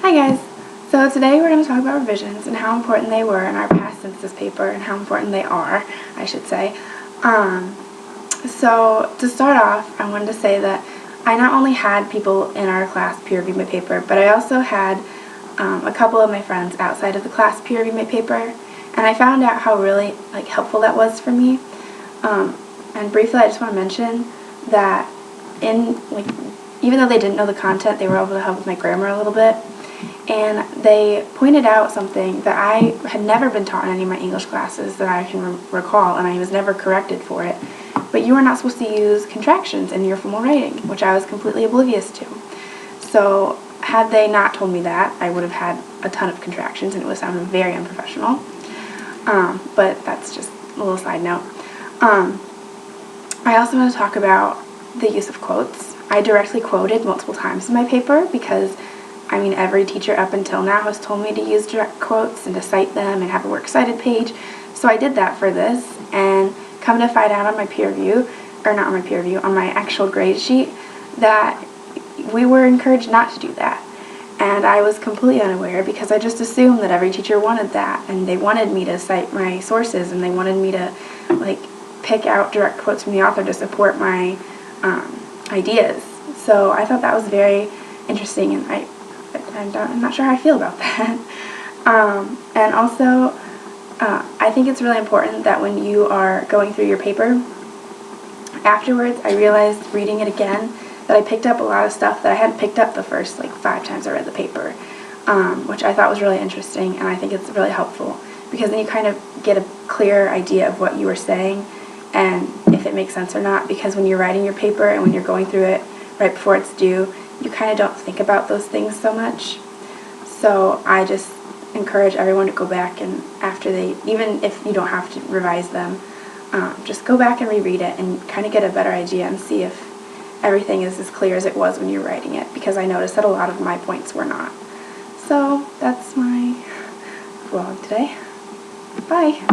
Hi guys! So today we're going to talk about revisions and how important they were in our past census paper and how important they are, I should say. So to start off, I wanted to say that I not only had people in our class peer review my paper, but I also had a couple of my friends outside of the class peer review my paper, and I found out how really helpful that was for me. And briefly, I just want to mention that even though they didn't know the content, they were able to help with my grammar a little bit. And they pointed out something that I had never been taught in any of my English classes that I can recall, and I was never corrected for it. But you are not supposed to use contractions in your formal writing, which I was completely oblivious to. So had they not told me that, I would have had a ton of contractions, and it would have sounded very unprofessional. But that's just a little side note. I also want to talk about the use of quotes. I directly quoted multiple times in my paper because every teacher up until now has told me to use direct quotes and to cite them and have a works cited page. So I did that for this, and come to find out on my peer review, or not on my peer review, on my actual grade sheet, that we were encouraged not to do that. And I was completely unaware because I just assumed that every teacher wanted that, and they wanted me to cite my sources, and they wanted me to pick out direct quotes from the author to support my ideas. So I thought that was very interesting, and I'm not sure how I feel about that. And also, I think it's really important that when you are going through your paper, afterwards I realized reading it again that I picked up a lot of stuff that I hadn't picked up the first 5 times I read the paper, which I thought was really interesting, and I think it's really helpful because then you kind of get a clear idea of what you were saying and if it makes sense or not, because when you're writing your paper and when you're going through it right before it's due, you kind of don't think about those things so much. So I just encourage everyone to go back, and even if you don't have to revise them, just go back and reread it and kind of get a better idea and see if everything is as clear as it was when you're writing it, because I noticed that a lot of my points were not. So that's my vlog today. Bye!